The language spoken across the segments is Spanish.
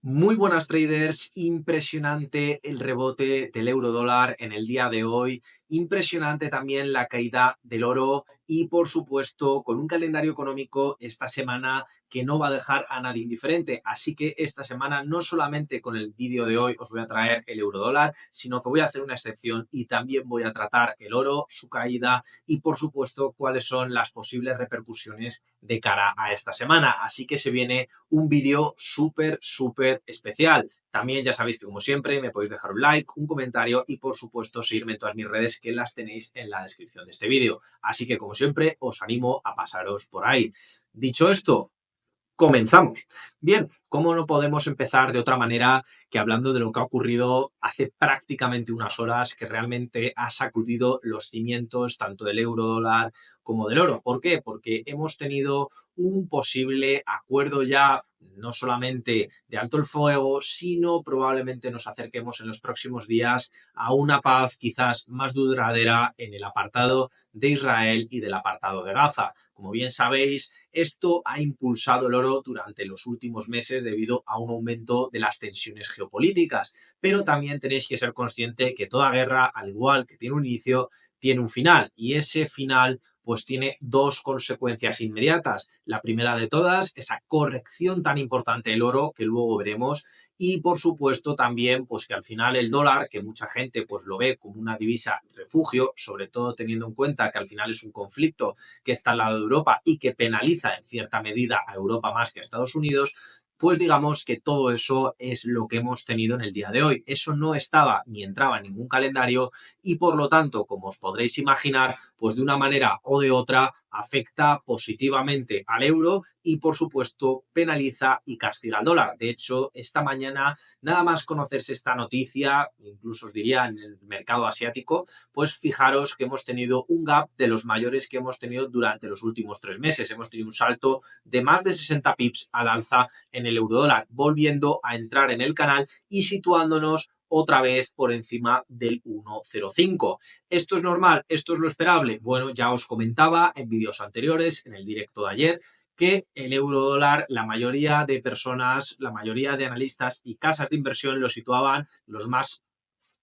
Muy buenas traders, impresionante el rebote del euro dólar en el día de hoy, impresionante también la caída del oro y por supuesto con un calendario económico esta semana que no va a dejar a nadie indiferente. Así que esta semana no solamente con el vídeo de hoy os voy a traer el euro dólar, sino que voy a hacer una excepción y también voy a tratar el oro, su caída y por supuesto cuáles son las posibles repercusiones de cara a esta semana. Así que se viene un vídeo súper especial. También ya sabéis que como siempre me podéis dejar un like, un comentario y por supuesto seguirme en todas mis redes que las tenéis en la descripción de este vídeo. Así que como siempre os animo a pasaros por ahí. Dicho esto, comenzamos. Bien, ¿cómo no podemos empezar de otra manera que hablando de lo que ha ocurrido hace prácticamente unas horas que realmente ha sacudido los cimientos tanto del euro dólar como del oro? ¿Por qué? Porque hemos tenido un posible acuerdo ya no solamente de alto el fuego, sino probablemente nos acerquemos en los próximos días a una paz quizás más duradera en el apartado de Israel y del apartado de Gaza. Como bien sabéis, esto ha impulsado el oro durante los últimos meses debido a un aumento de las tensiones geopolíticas, pero también tenéis que ser consciente que toda guerra, al igual que tiene un inicio, tiene un final y ese final pues tiene dos consecuencias inmediatas. La primera de todas, esa corrección tan importante del oro que luego veremos y por supuesto también pues que al final el dólar, que mucha gente pues lo ve como una divisa refugio, sobre todo teniendo en cuenta que al final es un conflicto que está al lado de Europa y que penaliza en cierta medida a Europa más que a Estados Unidos, pues digamos que todo eso es lo que hemos tenido en el día de hoy. Eso no estaba ni entraba en ningún calendario y por lo tanto, como os podréis imaginar, pues de una manera o de otra afecta positivamente al euro y por supuesto penaliza y castiga al dólar. De hecho, esta mañana, nada más conocerse esta noticia, incluso os diría en el mercado asiático, pues fijaros que hemos tenido un gap de los mayores que hemos tenido durante los últimos 3 meses. Hemos tenido un salto de más de 60 pips al alza en el eurodólar, volviendo a entrar en el canal y situándonos otra vez por encima del 1,05. ¿Esto es normal? ¿Esto es lo esperable? Bueno, ya os comentaba en vídeos anteriores, en el directo de ayer, que el eurodólar, la mayoría de personas, la mayoría de analistas y casas de inversión lo situaban los más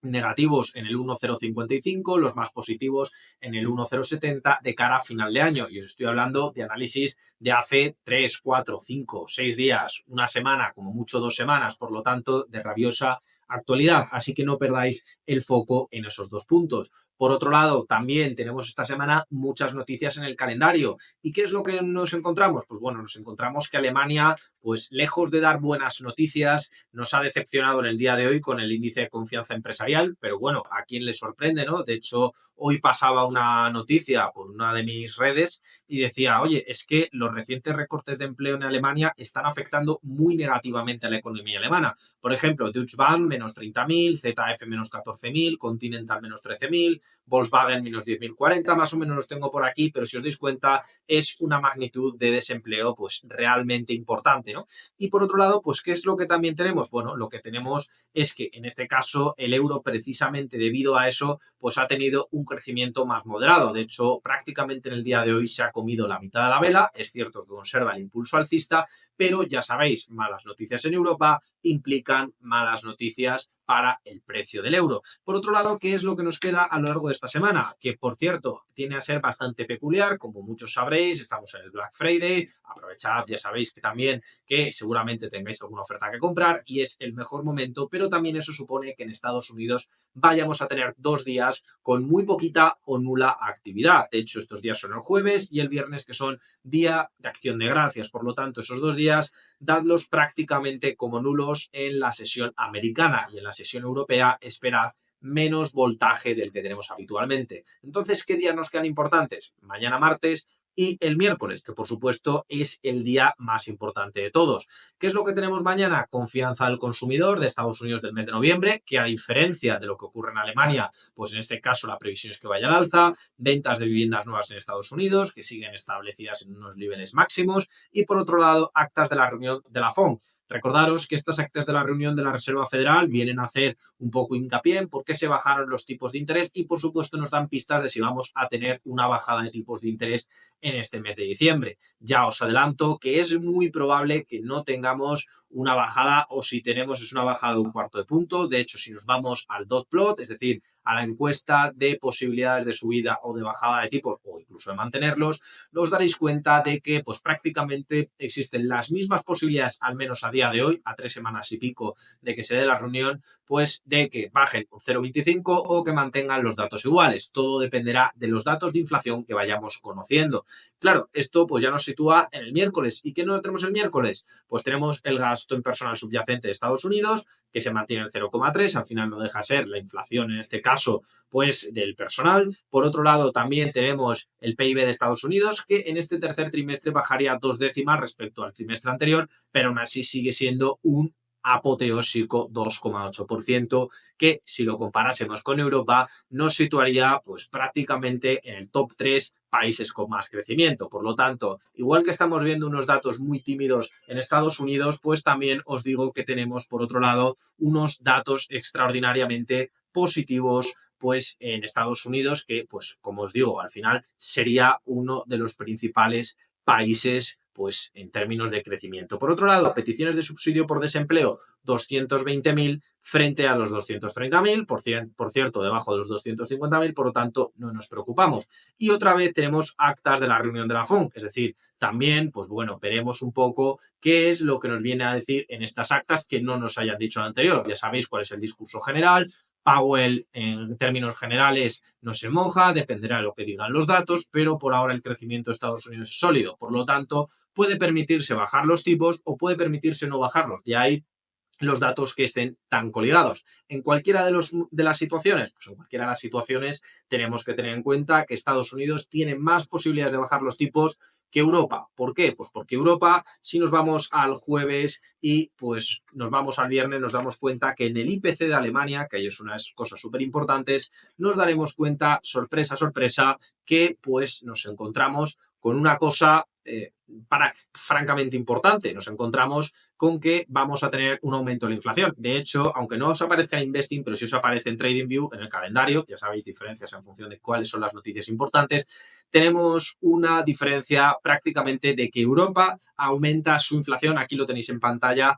negativos en el 1,055, los más positivos en el 1,070 de cara a final de año. Y os estoy hablando de análisis de hace 3, 4, 5, 6 días, una semana, como mucho 2 semanas, por lo tanto, de rabiosa actualidad. Así que no perdáis el foco en esos dos puntos. Por otro lado, también tenemos esta semana muchas noticias en el calendario. ¿Y qué es lo que nos encontramos? Pues bueno, nos encontramos que Alemania, pues lejos de dar buenas noticias, nos ha decepcionado en el día de hoy con el índice de confianza empresarial, pero bueno, a quién le sorprende, ¿no? De hecho, hoy pasaba una noticia por una de mis redes y decía, oye, es que los recientes recortes de empleo en Alemania están afectando muy negativamente a la economía alemana. Por ejemplo, Deutsche Bahn menos 30.000, ZF menos 14.000, Continental menos 13.000, Volkswagen menos 10.040, más o menos los tengo por aquí, pero si os dais cuenta es una magnitud de desempleo pues realmente importante, ¿no? Y por otro lado, pues ¿qué es lo que también tenemos? Bueno, lo que tenemos es que en este caso el euro precisamente debido a eso pues ha tenido un crecimiento más moderado. De hecho, prácticamente en el día de hoy se ha comido la mitad de la vela. Es cierto que conserva el impulso alcista, pero ya sabéis, malas noticias en Europa implican malas noticias para el precio del euro. Por otro lado, ¿qué es lo que nos queda a lo largo de esta semana? Que, por cierto, tiene a ser bastante peculiar, como muchos sabréis, estamos en el Black Friday, aprovechad, ya sabéis que también que seguramente tengáis alguna oferta que comprar y es el mejor momento, pero también eso supone que en Estados Unidos vayamos a tener 2 días con muy poquita o nula actividad. De hecho, estos días son el jueves y el viernes, que son día de acción de gracias. Por lo tanto, esos 2 días dadlos prácticamente como nulos en la sesión americana y en la sesión europea esperad menos voltaje del que tenemos habitualmente. Entonces, ¿qué días nos quedan importantes? Mañana martes y el miércoles, que por supuesto es el día más importante de todos. ¿Qué es lo que tenemos mañana? Confianza del consumidor de Estados Unidos del mes de noviembre, que a diferencia de lo que ocurre en Alemania, pues en este caso la previsión es que vaya al alza, ventas de viviendas nuevas en Estados Unidos, que siguen establecidas en unos niveles máximos, y por otro lado, actas de la reunión de la FOMC. Recordaros que estas actas de la reunión de la Reserva Federal vienen a hacer un poco hincapié en por qué se bajaron los tipos de interés y, por supuesto, nos dan pistas de si vamos a tener una bajada de tipos de interés en este mes de diciembre. Ya os adelanto que es muy probable que no tengamos una bajada, o si tenemos es una bajada de un cuarto de punto. De hecho, si nos vamos al dot plot, es decir, a la encuesta de posibilidades de subida o de bajada de tipos o incluso de mantenerlos, os daréis cuenta de que pues prácticamente existen las mismas posibilidades, al menos a día de hoy, a 3 semanas y pico de que se dé la reunión, pues de que bajen un 0,25 o que mantengan los datos iguales. Todo dependerá de los datos de inflación que vayamos conociendo. Claro, esto pues ya nos sitúa en el miércoles. ¿Y qué no tenemos el miércoles? Pues tenemos el gasto en personal subyacente de Estados Unidos, que se mantiene en 0,3, al final no deja ser la inflación en este caso, pues del personal. Por otro lado, también tenemos el PIB de Estados Unidos, que en este tercer trimestre bajaría 2 décimas respecto al trimestre anterior, pero aún así sigue siendo un apoteósico 2,8%, que si lo comparásemos con Europa nos situaría pues prácticamente en el top 3 países con más crecimiento. Por lo tanto, igual que estamos viendo unos datos muy tímidos en Estados Unidos, pues también os digo que tenemos por otro lado unos datos extraordinariamente positivos pues en Estados Unidos, que pues como os digo, al final sería uno de los principales países pues en términos de crecimiento. Por otro lado, peticiones de subsidio por desempleo, 220.000 frente a los 230.000, por cierto, debajo de los 250.000, por lo tanto, no nos preocupamos. Y otra vez tenemos actas de la reunión de la FONC, es decir, también, pues bueno, veremos un poco qué es lo que nos viene a decir en estas actas que no nos hayan dicho anterior. Ya sabéis cuál es el discurso general. Powell, en términos generales, no se moja, dependerá de lo que digan los datos, pero por ahora el crecimiento de Estados Unidos es sólido. Por lo tanto, puede permitirse bajar los tipos o puede permitirse no bajarlos. De ahí los datos que estén tan coligados. En cualquiera de las situaciones, pues en cualquiera de las situaciones tenemos que tener en cuenta que Estados Unidos tiene más posibilidades de bajar los tipos que Europa. ¿Por qué? Pues porque Europa, si nos vamos al jueves y pues nos vamos al viernes, nos damos cuenta que en el IPC de Alemania, que ahí es unas cosas súper importantes, nos daremos cuenta, sorpresa, sorpresa, que pues nos encontramos con una cosa francamente importante. Nos encontramos con que vamos a tener un aumento de la inflación. De hecho, aunque no os aparezca en Investing, pero sí os aparece en TradingView, en el calendario, ya sabéis, diferencias en función de cuáles son las noticias importantes, tenemos una diferencia prácticamente de que Europa aumenta su inflación, aquí lo tenéis en pantalla,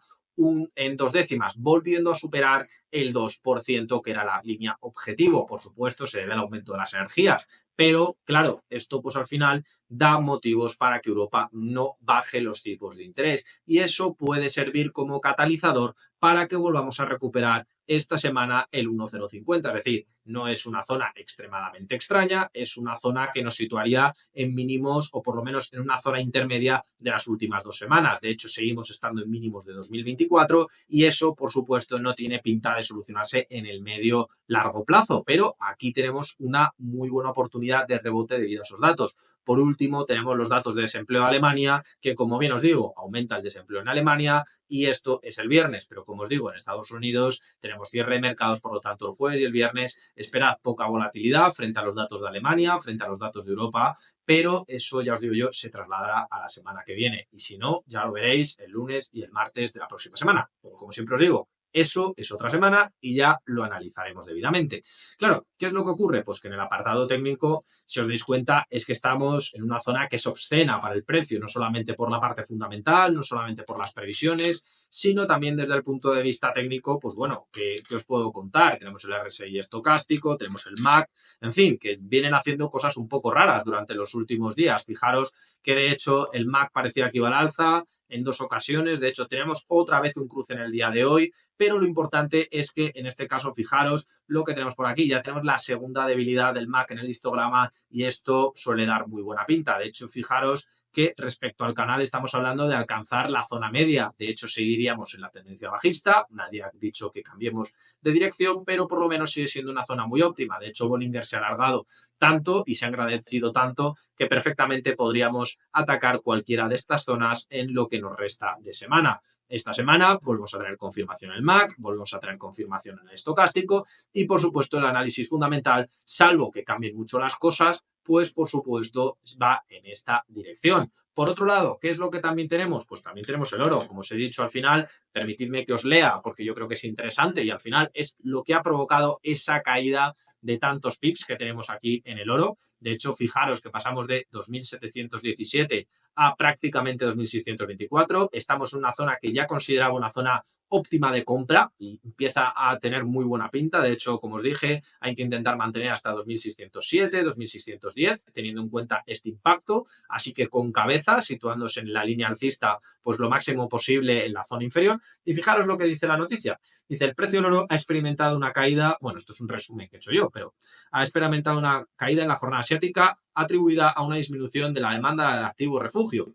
en 2 décimas, volviendo a superar el 2%, que era la línea objetivo. Por supuesto, se debe al aumento de las energías, pero claro, esto pues al final da motivos para que Europa no baje los tipos de interés y eso puede servir como catalizador para que volvamos a recuperar esta semana el 1,050. Es decir, no es una zona extremadamente extraña, es una zona que nos situaría en mínimos o por lo menos en una zona intermedia de las últimas 2 semanas. De hecho, seguimos estando en mínimos de 2024 y eso, por supuesto, no tiene pinta de solucionarse en el medio largo plazo, pero aquí tenemos una muy buena oportunidad de rebote debido a esos datos. Por último, tenemos los datos de desempleo de Alemania, que como bien os digo, aumenta el desempleo en Alemania y esto es el viernes, pero como os digo, en Estados Unidos tenemos cierre de mercados, por lo tanto el jueves y el viernes esperad poca volatilidad frente a los datos de Alemania, frente a los datos de Europa, pero eso ya os digo yo, se trasladará a la semana que viene y si no, ya lo veréis el lunes y el martes de la próxima semana. Pero como siempre os digo, eso es otra semana y ya lo analizaremos debidamente. Claro, ¿qué es lo que ocurre? Pues que en el apartado técnico, si os dais cuenta, es que estamos en una zona que es obscena para el precio, no solamente por la parte fundamental, no solamente por las previsiones, sino también desde el punto de vista técnico, pues bueno, ¿qué os puedo contar? Tenemos el RSI estocástico, tenemos el MAC, en fin, que vienen haciendo cosas un poco raras durante los últimos días. Fijaros que de hecho el MAC parecía que iba al alza en 2 ocasiones, de hecho tenemos otra vez un cruce en el día de hoy, pero lo importante es que en este caso, fijaros lo que tenemos por aquí, ya tenemos la segunda debilidad del MAC en el histograma y esto suele dar muy buena pinta. De hecho, fijaros que respecto al canal estamos hablando de alcanzar la zona media. De hecho, seguiríamos en la tendencia bajista. Nadie ha dicho que cambiemos de dirección, pero por lo menos sigue siendo una zona muy óptima. De hecho, Bollinger se ha alargado tanto y se ha agradecido tanto que perfectamente podríamos atacar cualquiera de estas zonas en lo que nos resta de semana. Esta semana volvemos a tener confirmación en el MAC, volvemos a tener confirmación en el estocástico y, por supuesto, el análisis fundamental, salvo que cambien mucho las cosas, pues, por supuesto, va en esta dirección. Por otro lado, ¿qué es lo que también tenemos? Pues también tenemos el oro. Como os he dicho al final, permitidme que os lea porque yo creo que es interesante y al final es lo que ha provocado esa caída de tantos pips que tenemos aquí en el oro. De hecho, fijaros que pasamos de 2.717 a prácticamente 2.624. Estamos en una zona que ya consideraba una zona óptima de compra y empieza a tener muy buena pinta. De hecho, como os dije, hay que intentar mantener hasta 2.607, 2.610, teniendo en cuenta este impacto. Así que con cabeza, situándose en la línea alcista, pues lo máximo posible en la zona inferior. Y fijaros lo que dice la noticia. Dice, el precio del oro ha experimentado una caída, bueno, esto es un resumen que he hecho yo, pero ha experimentado una caída en la jornada asiática atribuida a una disminución de la demanda del activo refugio.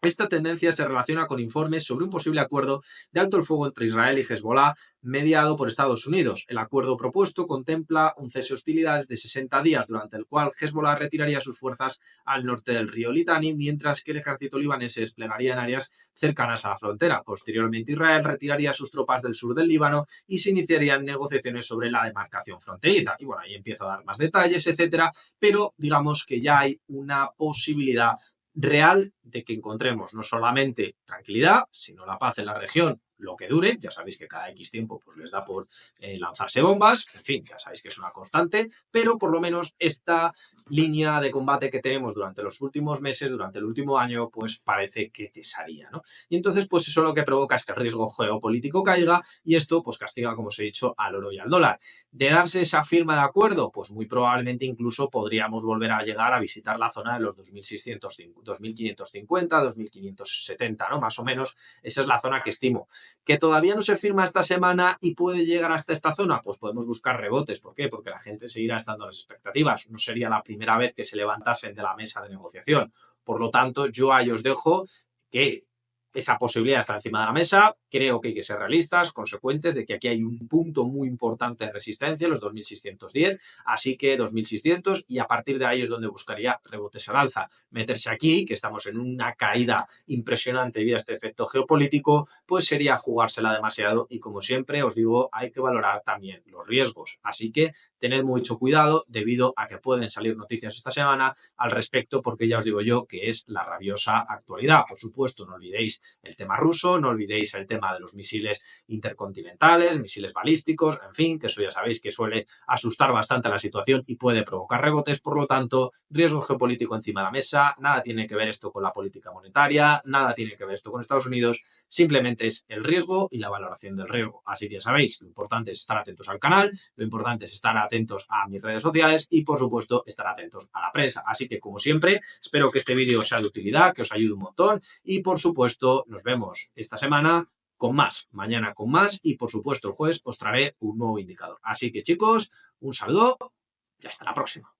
Esta tendencia se relaciona con informes sobre un posible acuerdo de alto el fuego entre Israel y Hezbollah mediado por Estados Unidos. El acuerdo propuesto contempla un cese de hostilidades de 60 días, durante el cual Hezbollah retiraría sus fuerzas al norte del río Litani, mientras que el ejército libanés se desplegaría en áreas cercanas a la frontera. Posteriormente, Israel retiraría sus tropas del sur del Líbano y se iniciarían negociaciones sobre la demarcación fronteriza. Y bueno, ahí empiezo a dar más detalles, etcétera, pero digamos que ya hay una posibilidad real de que encontremos no solamente tranquilidad, sino la paz en la región, lo que dure. Ya sabéis que cada X tiempo pues, les da por lanzarse bombas, en fin, ya sabéis que es una constante, pero por lo menos esta línea de combate que tenemos durante los últimos meses, durante el último año, pues parece que cesaría, ¿no? Y entonces, pues eso lo que provoca es que el riesgo geopolítico caiga y esto, pues castiga, como os he dicho, al oro y al dólar. De darse esa firma de acuerdo, pues muy probablemente incluso podríamos volver a llegar a visitar la zona de los 2.550, 2.570, ¿no? Más o menos, esa es la zona que estimo. ¿Que todavía no se firma esta semana y puede llegar hasta esta zona? Pues podemos buscar rebotes. ¿Por qué? Porque la gente seguirá estando a las expectativas. No sería la primera vez que se levantasen de la mesa de negociación. Por lo tanto, yo ahí os dejo que esa posibilidad está encima de la mesa. Creo que hay que ser realistas, consecuentes, de que aquí hay un punto muy importante de resistencia, los 2.610, así que 2.600 y a partir de ahí es donde buscaría rebotes al alza. Meterse aquí, que estamos en una caída impresionante debido a este efecto geopolítico, pues sería jugársela demasiado y como siempre os digo, hay que valorar también los riesgos. Así que tened mucho cuidado debido a que pueden salir noticias esta semana al respecto, porque ya os digo yo que es la rabiosa actualidad. Por supuesto, no olvidéis el tema ruso, no olvidéis el tema de los misiles intercontinentales, misiles balísticos, en fin, que eso ya sabéis que suele asustar bastante la situación y puede provocar rebotes, por lo tanto, riesgo geopolítico encima de la mesa, nada tiene que ver esto con la política monetaria, nada tiene que ver esto con Estados Unidos, simplemente es el riesgo y la valoración del riesgo. Así que ya sabéis, lo importante es estar atentos al canal, lo importante es estar atentos a mis redes sociales y, por supuesto, estar atentos a la prensa. Así que, como siempre, espero que este vídeo sea de utilidad, que os ayude un montón y, por supuesto, nos vemos esta semana con más, mañana con más y, por supuesto, el jueves os traeré un nuevo indicador. Así que, chicos, un saludo y hasta la próxima.